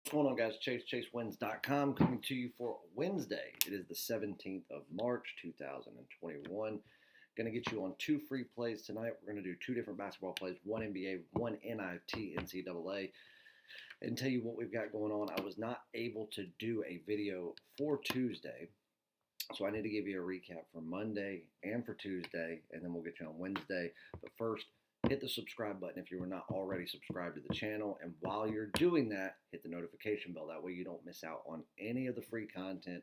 What's going on, guys? ChaseWins.com coming to you for Wednesday. It is the 17th of March, 2021. Going to get you on two free plays tonight. We're going to do two different basketball plays, one NBA, one NIT, NCAA, and tell you what we've got going on. I was not able to do a video for Tuesday, so I need to give you a recap for Monday and for Tuesday, and then we'll get you on Wednesday. But first, hit the subscribe button if you were not already subscribed to the channel. And while you're doing that, hit the notification bell. That way you don't miss out on any of the free content,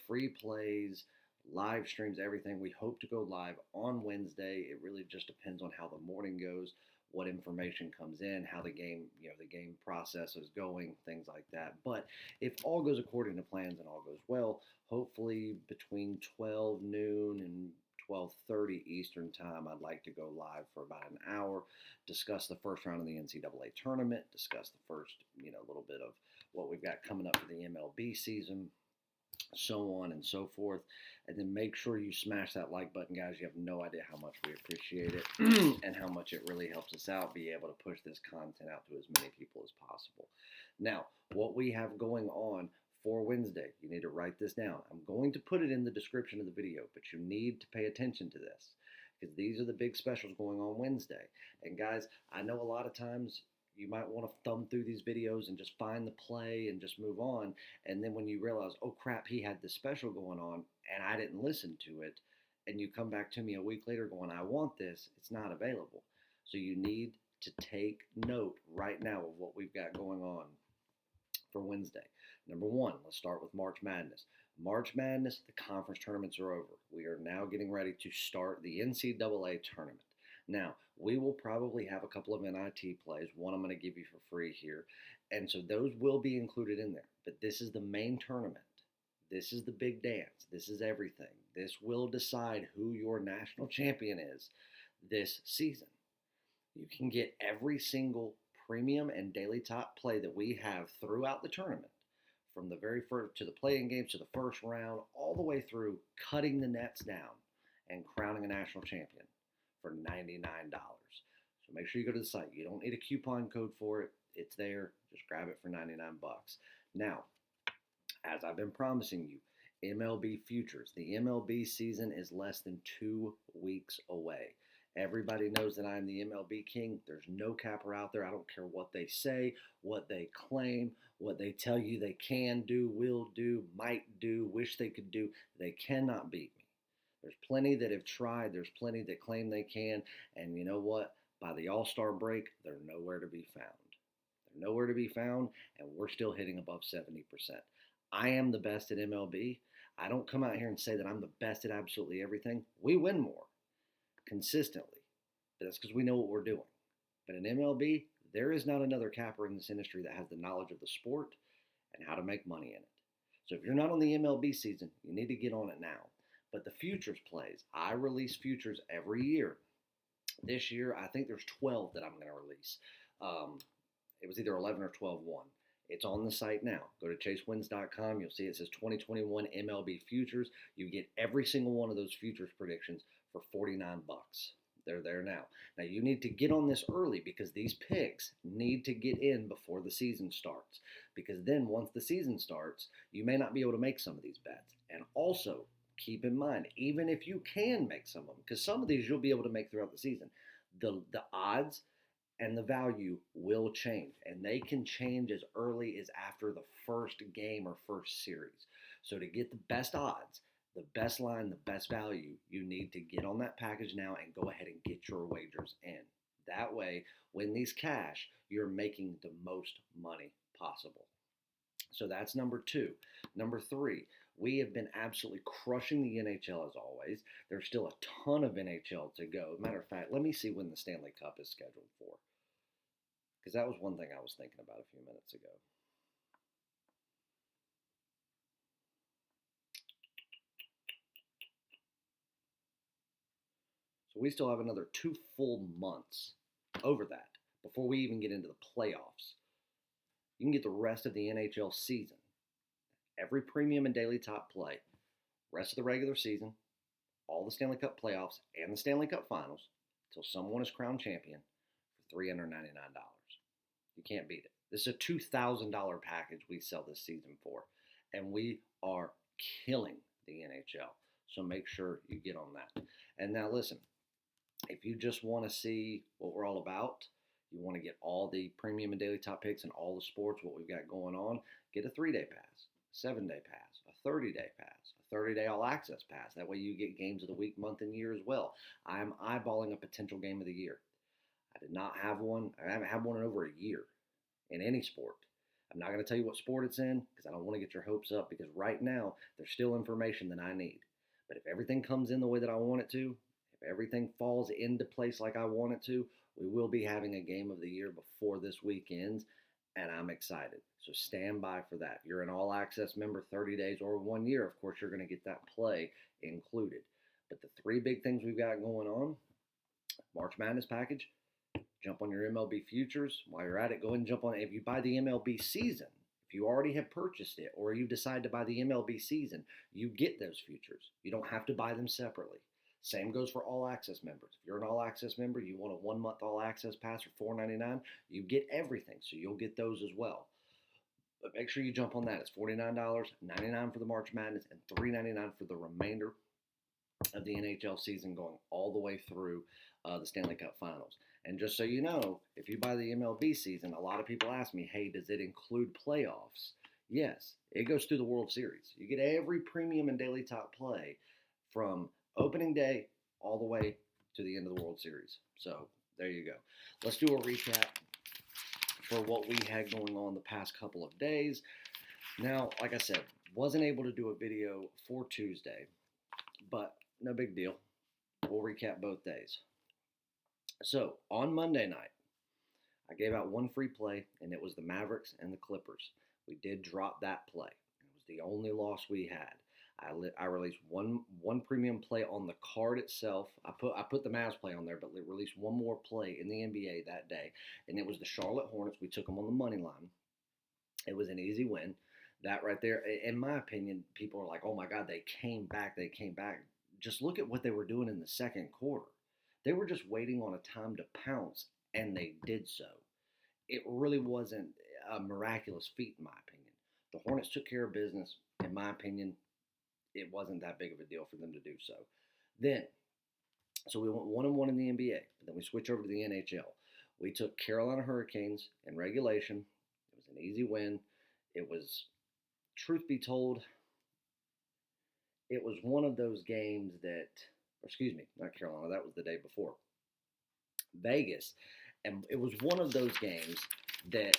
free plays, live streams, everything. We hope to go live on Wednesday. It really just depends on how the morning goes, what information comes in, how the game, the game process is going, things like that. But if all goes according to plans and all goes well, hopefully between 12 noon and 12:30 Eastern time, I'd like to go live for about an hour, discuss the first round of the NCAA tournament, discuss the first, little bit of what we've got coming up for the MLB season, so on and so forth. And then make sure you smash that like button, guys. You have no idea how much we appreciate it and how much it really helps us out, be able to push this content out to as many people as possible. Now, what we have going on for Wednesday, you need to write this down. I'm going to put it in the description of the video, but you need to pay attention to this because these are the big specials going on Wednesday. And guys, I know a lot of times you might want to thumb through these videos and just find the play and just move on. And then when you realize, oh crap, he had this special going on and I didn't listen to it, and you come back to me a week later going, I want this, it's not available. So you need to take note right now of what we've got going on for Wednesday. Number one, let's start with March Madness. March Madness, the conference tournaments are over. We are now getting ready to start the NCAA tournament. Now, we will probably have a couple of NIT plays. One I'm going to give you for free here. And so those will be included in there. But this is the main tournament. This is the big dance. This is everything. This will decide who your national champion is this season. You can get every single premium and daily top play that we have throughout the tournament, from the very first to the playing games to the first round, all the way through cutting the nets down and crowning a national champion for $99. So make sure you go to the site. You don't need a coupon code for it. It's there. Just grab it for 99 bucks. Now, as I've been promising you, MLB futures. The MLB season is less than 2 weeks away. Everybody knows that I'm the MLB king. There's no capper out there. I don't care what they say, what they claim, what they tell you they can do, will do, might do, wish they could do. They cannot beat me. There's plenty that have tried. There's plenty that claim they can. And you know what? By the All-Star break, they're nowhere to be found. They're nowhere to be found, and we're still hitting above 70%. I am the best at MLB. I don't come out here and say that I'm the best at absolutely everything. We win more consistently, but that's because we know what we're doing. But in MLB, there is not another capper in this industry that has the knowledge of the sport and how to make money in it. So if you're not on the MLB season, you need to get on it now. But the futures plays, I release futures every year. This year, I think there's 12 that I'm going to release. It was either 11 or 12-1. It's on the site now. Go to ChaseWins.com. You'll see it says 2021 MLB futures. You get every single one of those futures predictions for 49 bucks. They're there now. Now you need to get on this early because these picks need to get in before the season starts. Because then once the season starts, you may not be able to make some of these bets. And also, keep in mind, even if you can make some of them, because some of these you'll be able to make throughout the season, the odds and the value will change. And they can change as early as after the first game or first series. So to get the best odds, the best line, the best value, you need to get on that package now and go ahead and get your wagers in. That way, when these cash, you're making the most money possible. So that's number two. Number three, we have been absolutely crushing the NHL as always. There's still a ton of NHL to go. Matter of fact, let me see when the Stanley Cup is scheduled for, because that was one thing I was thinking about a few minutes ago. So we still have another 2 full months over that before we even get into the playoffs. You can get the rest of the NHL season, every premium and daily top play, rest of the regular season, all the Stanley Cup playoffs, and the Stanley Cup finals until someone is crowned champion for $399. You can't beat it. This is a $2,000 package we sell this season for, and we are killing the NHL. So make sure you get on that. And now listen, if you just want to see what we're all about, you want to get all the premium and daily top picks and all the sports, what we've got going on, get a 3-day pass, 7-day pass, a 30-day pass, a 30-day all access pass. That way you get games of the week, month, and year as well. I'm eyeballing a potential game of the year. I did not have one. I haven't had one in over a year in any sport. I'm not going to tell you what sport it's in because I don't want to get your hopes up, because right now there's still information that I need. But if everything comes in the way that I want it to, if everything falls into place like I want it to, we will be having a game of the year before this week ends, and I'm excited. So stand by for that. If you're an all-access member, 30 days or 1 year, of course, you're going to get that play included. But the 3 big things we've got going on, March Madness package, jump on your MLB futures. While you're at it, go ahead and jump on it. If you buy the MLB season, if you already have purchased it, or you decide to buy the MLB season, you get those futures. You don't have to buy them separately. Same goes for all access members. If you're an all access member, you want a 1-month all access pass for $4.99, you get everything. So you'll get those as well. But make sure you jump on that. It's $49, $99 for the March Madness, and $3.99 for the remainder of the NHL season, going all the way through the Stanley Cup Finals. And just so you know, if you buy the MLB season, a lot of people ask me, hey, does it include playoffs? Yes, it goes through the World Series. You get every premium and daily top play from opening day all the way to the end of the World Series. So there you go. Let's do a recap for what we had going on the past couple of days. Now, like I said, wasn't able to do a video for Tuesday, but no big deal. We'll recap both days. So on Monday night, I gave out one free play, and it was the Mavericks and the Clippers. We did drop that play. It was the only loss we had. I released one premium play on the card itself. I put the Mavs play on there, but released one more play in the NBA that day, and it was the Charlotte Hornets. We took them on the money line. It was an easy win. That right there, in my opinion, people are like, oh my God, they came back. Just look at what they were doing in the second quarter. They were just waiting on a time to pounce, and they did so. It really wasn't a miraculous feat, in my opinion. The Hornets took care of business. In my opinion, it wasn't that big of a deal for them to do so. So we went 1-1 in the NBA, but then we switch over to the NHL. We took Carolina Hurricanes in regulation. It was an easy win. It was, truth be told, it was one of those games that, not Carolina, that was the day before. Vegas. And it was one of those games that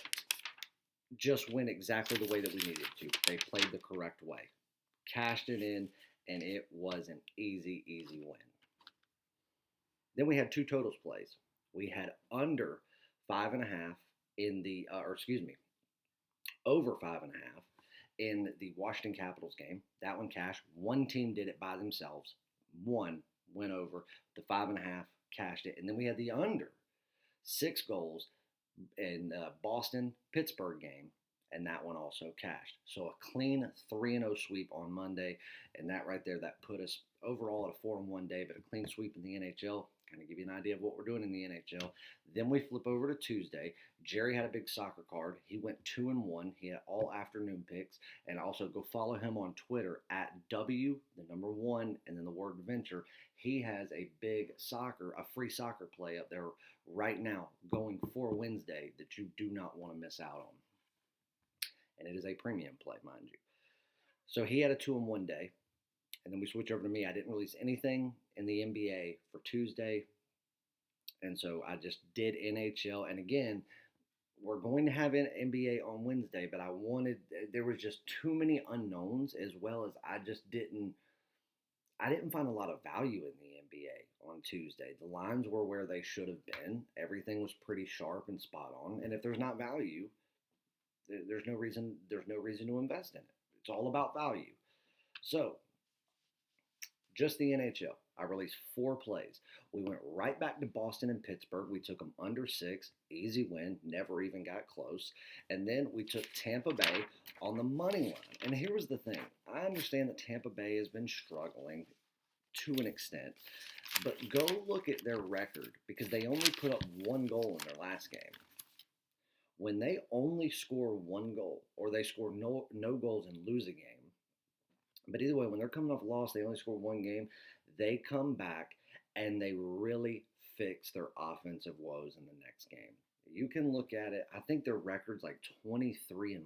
just went exactly the way that we needed to. They played the correct way. Cashed it in, and it was an easy win. Then we had 2 totals plays. We had under 5.5 in the, over 5.5 in the Washington Capitals game. That one cashed. One team did it by themselves. One went over. The 5.5 cashed it. And then we had the under 6 goals in Boston-Pittsburgh game, and that one also cashed. So a clean 3-0 sweep on Monday, and that right there, that put us overall at a 4-1 day, but a clean sweep in the NHL. Kind of give you an idea of what we're doing in the NHL. Then we flip over to Tuesday. Jerry had a big soccer card. He went 2-1. He had all afternoon picks. And also go follow him on Twitter at W1, and then the word venture. He has a big a free soccer play up there right now going for Wednesday that you do not want to miss out on. And it is a premium play, mind you. So he had a 2-1 day. And then we switch over to me. I didn't release anything in the NBA for Tuesday. And so I just did NHL. And again, we're going to have an NBA on Wednesday, but there was just too many unknowns, as well as I didn't find a lot of value in the NBA on Tuesday. The lines were where they should have been. Everything was pretty sharp and spot on. And if there's not value, there's no reason to invest in it. It's all about value. So, just the NHL. I released 4 plays. We went right back to Boston and Pittsburgh. We took them under 6. Easy win. Never even got close. And then we took Tampa Bay on the money line. And here was the thing. I understand that Tampa Bay has been struggling to an extent. But go look at their record, because they only put up 1 goal in their last game. when they only score one goal or they score no goals and lose a game, but either way, when they're coming off a loss, they only score one game, they come back and they really fix their offensive woes in the next game. You can look at it. I think their record's like 23-1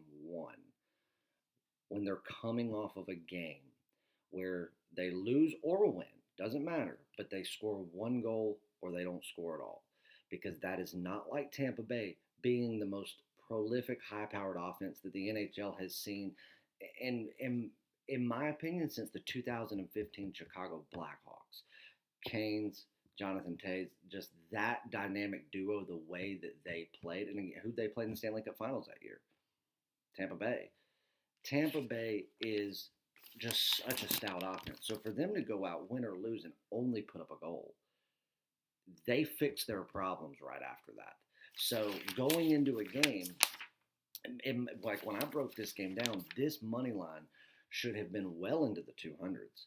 when they're coming off of a game where they lose or win, doesn't matter, but they score one goal or they don't score at all. Because that is not like Tampa Bay being the most prolific, high-powered offense that the NHL has seen, in my opinion, since the 2015 Chicago Blackhawks. Canes, Jonathan Toews, just that dynamic duo, the way that they played, and who they played in the Stanley Cup Finals that year, Tampa Bay. Tampa Bay is just such a stout offense. So for them to go out, win or lose, and only put up a goal, they fix their problems right after that. So going into a game, like when I broke this game down, this money line should have been well into the 200s,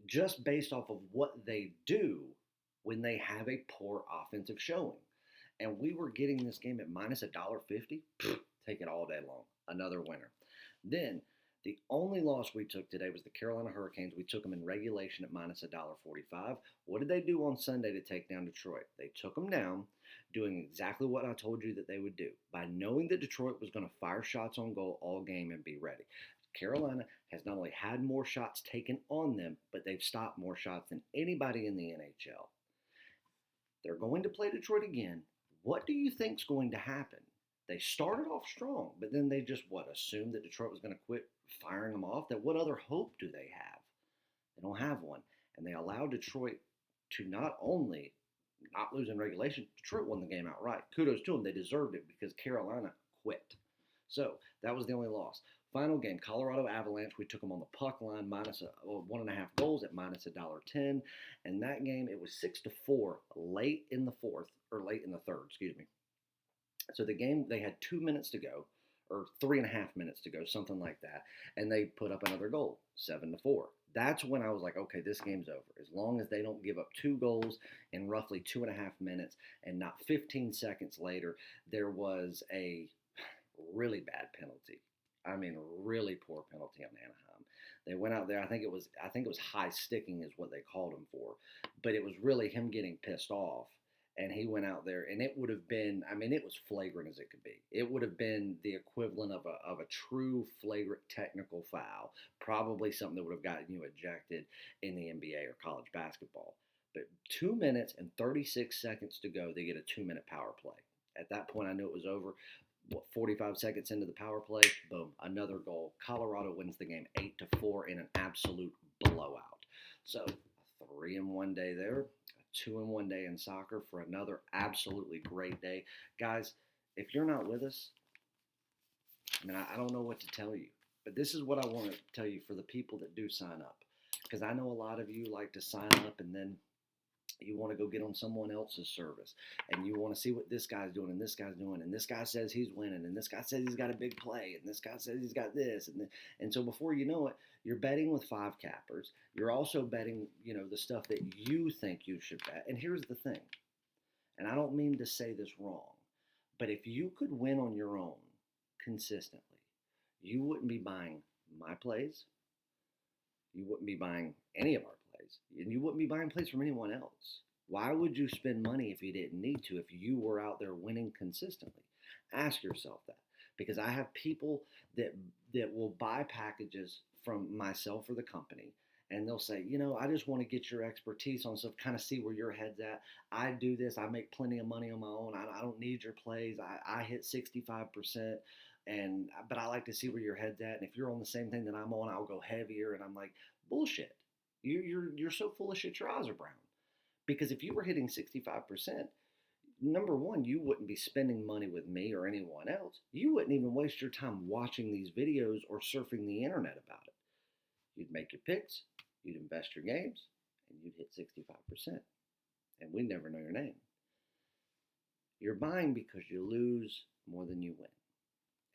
just based off of what they do when they have a poor offensive showing. And we were getting this game at minus $1.50. Take it all day long. Another winner. Then the only loss we took today was the Carolina Hurricanes. We took them in regulation at minus $1.45. What did they do on Sunday to take down Detroit? They took them down, doing exactly what I told you that they would do, by knowing that Detroit was going to fire shots on goal all game and be ready. Carolina has not only had more shots taken on them, but they've stopped more shots than anybody in the NHL. They're going to play Detroit again. What do you think's going to happen? They started off strong, but then they just, assumed that Detroit was going to quit firing them off? That what other hope do they have? They don't have one. And they allowed Detroit to not only not lose in regulation, Detroit won the game outright. Kudos to them. They deserved it because Carolina quit. So that was the only loss. Final game, Colorado Avalanche. We took them on the puck line, minus 1.5 goals at minus $1.10. And that game, it was 6-4 late in the third, excuse me. So the game, they had 2 minutes to go, or 3.5 minutes to go, something like that. And they put up another goal, 7-4. That's when I was like, okay, this game's over. As long as they don't give up 2 goals in roughly 2.5 minutes, and not 15 seconds later, there was a really bad penalty. I mean, really poor penalty on Anaheim. They went out there. I think it was high sticking is what they called him for, but it was really him getting pissed off. And he went out there, and it would have been, it was flagrant as it could be. It would have been the equivalent of a true flagrant technical foul, probably something that would have gotten you ejected in the NBA or college basketball. But 2 minutes and 36 seconds to go, they get a 2-minute power play. At that point, I knew it was over. 45 seconds into the power play, boom, another goal. Colorado wins the game 8-4 in an absolute blowout. So a 3-1 day there. 2-1 day in soccer for another absolutely great day. Guys, if you're not with us, I don't know what to tell you. But this is what I want to tell you for the people that do sign up. Because I know a lot of you like to sign up and then you want to go get on someone else's service. And you want to see what this guy's doing and this guy's doing. And this guy says he's winning. And this guy says he's got a big play. And this guy says he's got this. And so before you know it, you're betting with 5 cappers. You're also betting, the stuff that you think you should bet. And here's the thing. And I don't mean to say this wrong. But if you could win on your own consistently, you wouldn't be buying my plays. You wouldn't be buying any of our plays. And you wouldn't be buying plays from anyone else. Why would you spend money if you didn't need to, if you were out there winning consistently? Ask yourself that. Because I have people that will buy packages from myself or the company, and they'll say, I just want to get your expertise on stuff, kind of see where your head's at. I do this. I make plenty of money on my own. I don't need your plays. I hit 65%. But I like to see where your head's at. And if you're on the same thing that I'm on, I'll go heavier. And I'm like, bullshit. You're so full of shit. Your eyes are brown. Because if you were hitting 65%, number one, you wouldn't be spending money with me or anyone else. You wouldn't even waste your time watching these videos or surfing the internet about it. You'd make your picks, you'd invest your games, and you'd hit 65%. And we'd never know your name. You're buying because you lose more than you win.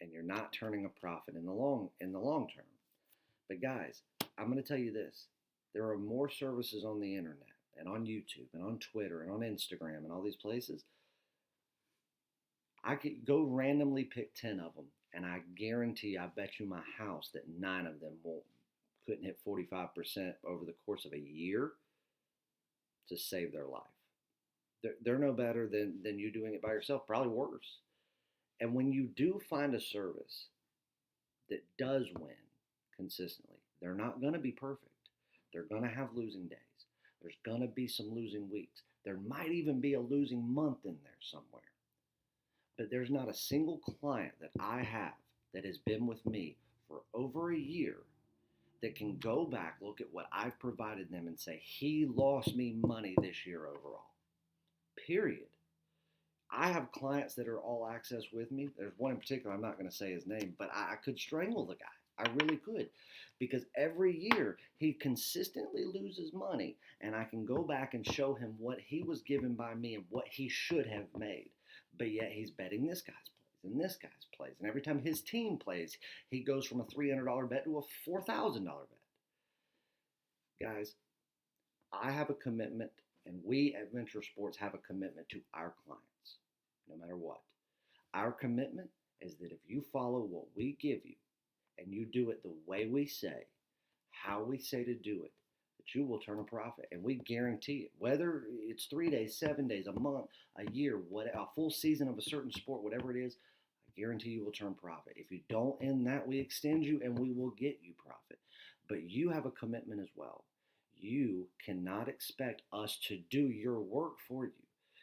And you're not turning a profit in the long term. But guys, I'm going to tell you this. There are more services on the internet and on YouTube and on Twitter and on Instagram and all these places I could go randomly pick 10 of them, and I guarantee, I bet you my house that 9 of them couldn't hit 45% over the course of a year to save their life. They're no better than you doing it by yourself, probably worse. And when you do find a service that does win consistently, they're not going to be perfect. They're going to have losing days. There's going to be some losing weeks. There might even be a losing month in there somewhere. But there's not a single client that I have that has been with me for over a year that can go back, look at what I've provided them and say, he lost me money this year overall. Period. I have clients that are all access with me. There's one in particular, I'm not going to say his name, but I could strangle the guy. I really could. Because every year he consistently loses money, and I can go back and show him what he was given by me and what he should have made. But yet he's betting this guy's plays and this guy's plays. And every time his team plays, he goes from a $300 bet to a $4,000 bet. Guys, I have a commitment, and we at Venture Sports have a commitment to our clients, no matter what. Our commitment is that if you follow what we give you, and you do it the way we say, how we say to do it, that you will turn a profit. And we guarantee it. Whether it's 3 days, 7 days, a month, a year, a full season of a certain sport, whatever it is, I guarantee you will turn profit. If you don't end that, we extend you and we will get you profit. But you have a commitment as well. You cannot expect us to do your work for you.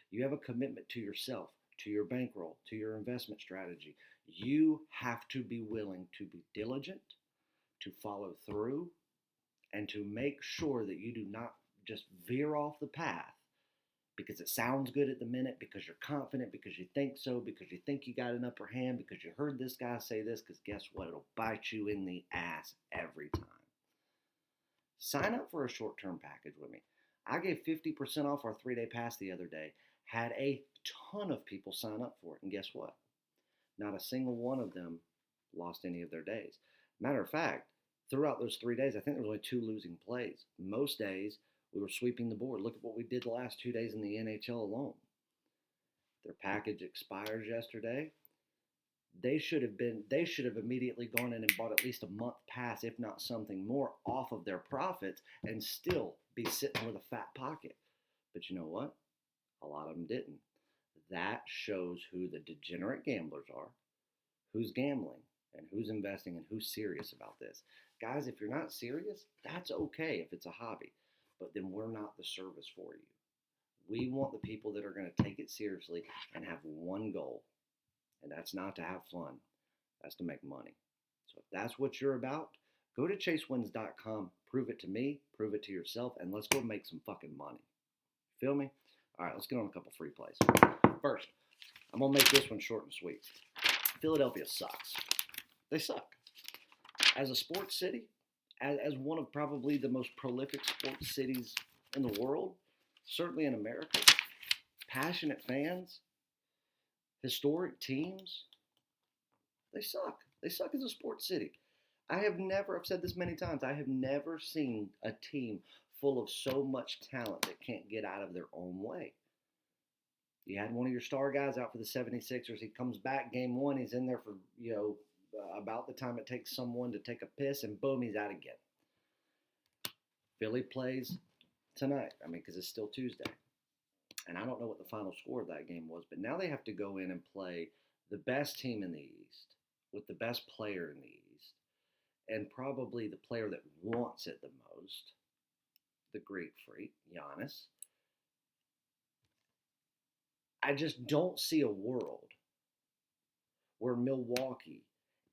You have a commitment to yourself, to your bankroll, to your investment strategy. You have to be willing to be diligent, to follow through, and to make sure that you do not just veer off the path because it sounds good at the minute, because you're confident, because you think so, because you think you got an upper hand, because you heard this guy say this, because guess what? It'll bite you in the ass every time. Sign up for a short-term package with me. I gave 50% off our 3-day pass the other day, had a ton of people sign up for it, and guess what? Not a single one of them lost any of their days. Matter of fact, throughout those 3 days, I think there was only 2 losing plays. Most days, we were sweeping the board. Look at what we did the last 2 days in the NHL alone. Their package expires yesterday. They should have immediately gone in and bought at least a month pass, if not something more, off of their profits and still be sitting with a fat pocket. But you know what? A lot of them didn't. That shows who the degenerate gamblers are, who's gambling, and who's investing, and who's serious about this. Guys, if you're not serious, that's okay if it's a hobby, but then we're not the service for you. We want the people that are going to take it seriously and have one goal, and that's not to have fun. That's to make money. So if that's what you're about, go to chasewins.com, prove it to me, prove it to yourself, and let's go make some fucking money. Feel me? All right, let's get on a couple free plays. First, I'm going to make this one short and sweet. Philadelphia sucks. They suck. As a sports city, as one of probably the most prolific sports cities in the world, certainly in America, passionate fans, historic teams, they suck. They suck as a sports city. I've said this many times, I have never seen a team full of so much talent that can't get out of their own way. You had one of your star guys out for the 76ers. He comes back game 1. He's in there for, about the time it takes someone to take a piss, and boom, he's out again. Philly plays tonight. Because it's still Tuesday. And I don't know what the final score of that game was, but now they have to go in and play the best team in the East with the best player in the East and probably the player that wants it the most, the Greek freak, Giannis. I just don't see a world where Milwaukee,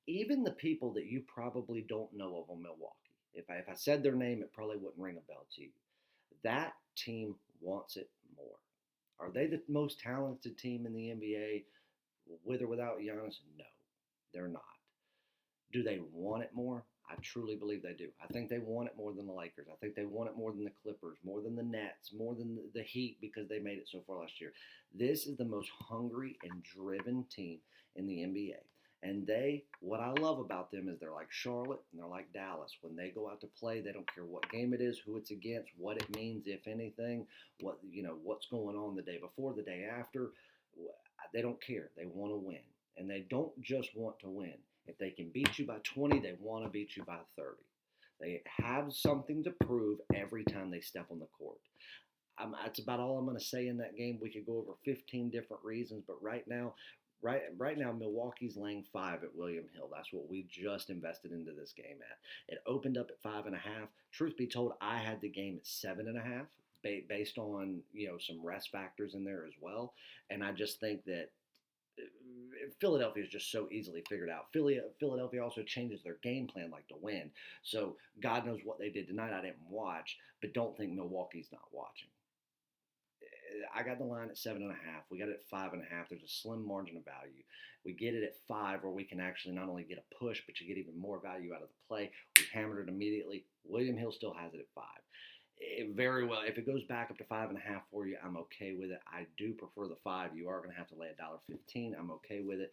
even the people that you probably don't know of on Milwaukee, if I said their name, it probably wouldn't ring a bell to you. That team wants it more. Are they the most talented team in the NBA with or without Giannis? No, they're not. Do they want it more? I truly believe they do. I think they want it more than the Lakers. I think they want it more than the Clippers, more than the Nets, more than the Heat because they made it so far last year. This is the most hungry and driven team in the NBA. And what I love about them is they're like Charlotte and they're like Dallas. When they go out to play, they don't care what game it is, who it's against, what it means, if anything, what's going on the day before, the day after. They don't care. They want to win. And they don't just want to win. If they can beat you by 20, they want to beat you by 30. They have something to prove every time they step on the court. That's about all I'm going to say in that game. We could go over 15 different reasons, but right now, Milwaukee's laying 5 at William Hill. That's what we just invested into this game at. It opened up at 5.5. Truth be told, I had the game at 7.5, based on some rest factors in there as well. And I just think that Philadelphia is just so easily figured out. Philadelphia also changes their game plan like to win. So God knows what they did tonight. I didn't watch, but don't think Milwaukee's not watching. I got the line at 7.5. We got it at 5.5. There's a slim margin of value. We get it at 5, where we can actually not only get a push, but you get even more value out of the play. We hammered it immediately. William Hill still has it at 5. Very well. If it goes back up to 5.5 for you, I'm okay with it. I do prefer the 5. You are going to have to lay $1.15. I'm okay with it.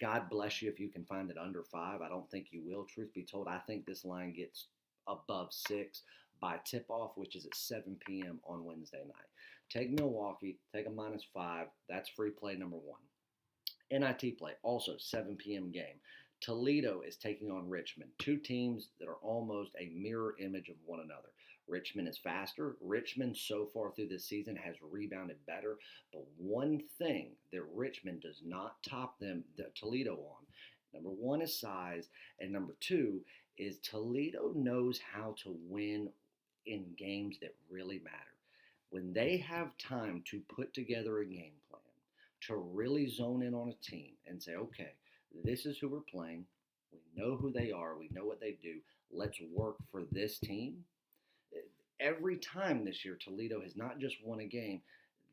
God bless you if you can find it under 5. I don't think you will. Truth be told, I think this line gets above 6 by tip-off, which is at 7 p.m. on Wednesday night. Take Milwaukee. Take a -5. That's free play number 1. NIT play, also 7 p.m. game. Toledo is taking on Richmond, two teams that are almost a mirror image of one another. Richmond is faster. Richmond, so far through this season, has rebounded better. But one thing that Richmond does not top Toledo on, number 1 is size, and number 2 is Toledo knows how to win in games that really matter. When they have time to put together a game plan, to really zone in on a team and say, okay, this is who we're playing. We know who they are. We know what they do. Let's work for this team. Every time this year, Toledo has not just won a game.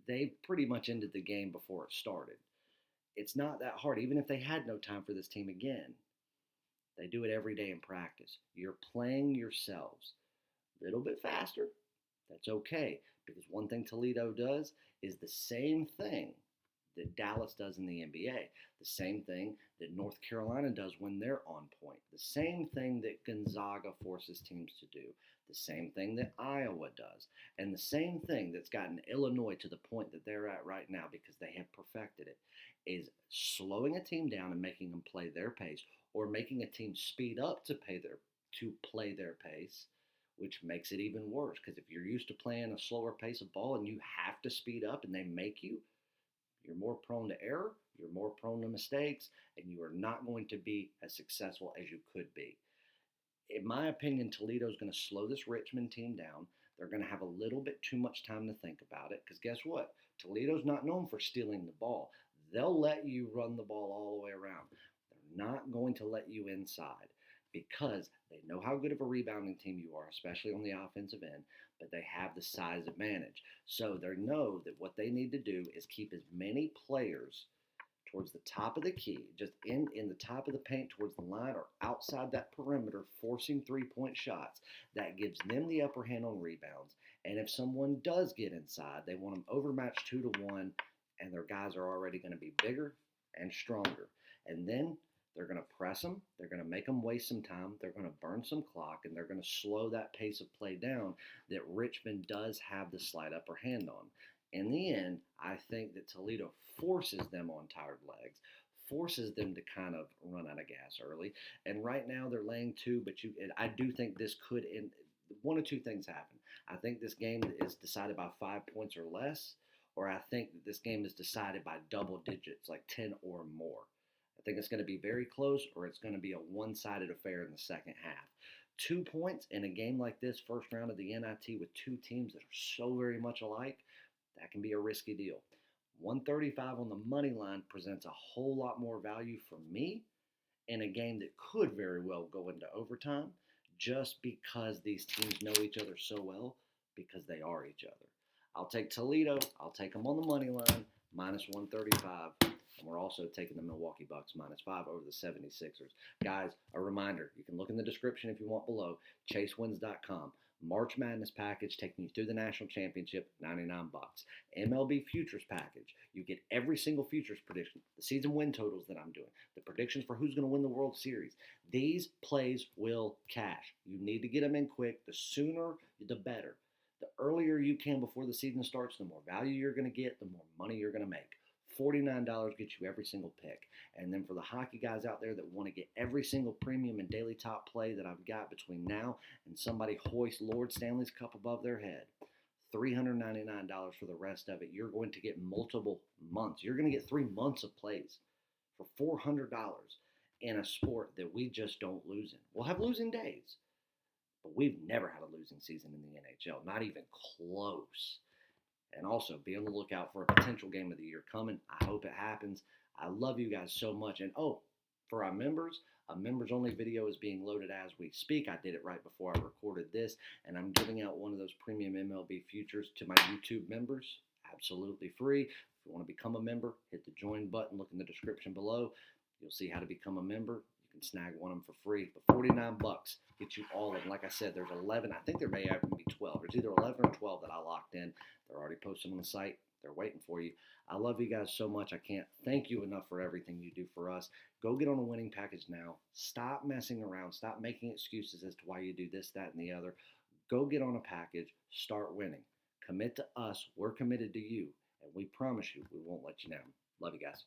They've pretty much ended the game before it started. It's not that hard. Even if they had no time for this team again, they do it every day in practice. You're playing yourselves a little bit faster. That's okay, because one thing Toledo does is the same thing that Dallas does in the NBA, the same thing that North Carolina does when they're on point, the same thing that Gonzaga forces teams to do, the same thing that Iowa does, and the same thing that's gotten Illinois to the point that they're at right now because they have perfected it, is slowing a team down and making them play their pace, or making a team speed up to play their pace, which makes it even worse, because if you're used to playing a slower pace of ball and you have to speed up and they make you, you're more prone to error, you're more prone to mistakes, and you are not going to be as successful as you could be. In my opinion, Toledo's going to slow this Richmond team down. They're going to have a little bit too much time to think about it, because guess what? Toledo's not known for stealing the ball. They'll let you run the ball all the way around. They're not going to let you inside, because they know how good of a rebounding team you are, especially on the offensive end, but they have the size advantage. So they know that what they need to do is keep as many players towards the top of the key, just in the top of the paint towards the line or outside that perimeter, forcing three-point shots. That gives them the upper hand on rebounds. And if someone does get inside, they want them overmatched 2-1, and their guys are already going to be bigger and stronger. And then they're going to press them. They're going to make them waste some time. They're going to burn some clock, and they're going to slow that pace of play down that Richmond does have the slight upper hand on. In the end, I think that Toledo forces them on tired legs, forces them to kind of run out of gas early. And right now they're laying 2, but I do think this could end. One of two things happen. I think this game is decided by 5 points or less, or I think that this game is decided by double digits, like 10 or more. I think it's going to be very close, or it's going to be a one-sided affair in the second half. 2 points in a game like this, first round of the NIT, with two teams that are so very much alike, that can be a risky deal. 135 on the money line presents a whole lot more value for me in a game that could very well go into overtime, just because these teams know each other so well, because they are each other. I'll take Toledo. I'll take them on the money line, -135. And we're also taking the Milwaukee Bucks -5 over the 76ers. Guys, a reminder, you can look in the description if you want below, chasewins.com. March Madness package taking you through the national championship, $99. MLB futures package. You get every single futures prediction, the season win totals that I'm doing, the predictions for who's going to win the World Series. These plays will cash. You need to get them in quick. The sooner, the better. The earlier you can before the season starts, the more value you're going to get, the more money you're going to make. $49 gets you every single pick. And then for the hockey guys out there that want to get every single premium and daily top play that I've got between now and somebody hoist Lord Stanley's Cup above their head, $399 for the rest of it. You're going to get multiple months. You're going to get 3 months of plays for $400 in a sport that we just don't lose in. We'll have losing days, but we've never had a losing season in the NHL, not even close. And also, be on the lookout for a potential game of the year coming. I hope it happens. I love you guys so much. And for our members, a members-only video is being loaded as we speak. I did it right before I recorded this, and I'm giving out one of those premium MLB futures to my YouTube members, absolutely free. If you want to become a member, hit the join button. Look in the description below. You'll see how to become a member. You can snag one of them for free. But $49 gets you all of them. Like I said, there's 11. I think there may even be 12. There's either 11 or 12 that I locked in. They're already posted on the site. They're waiting for you. I love you guys so much. I can't thank you enough for everything you do for us. Go get on a winning package now. Stop messing around. Stop making excuses as to why you do this, that, and the other. Go get on a package. Start winning. Commit to us. We're committed to you. And we promise you we won't let you down. Love you guys.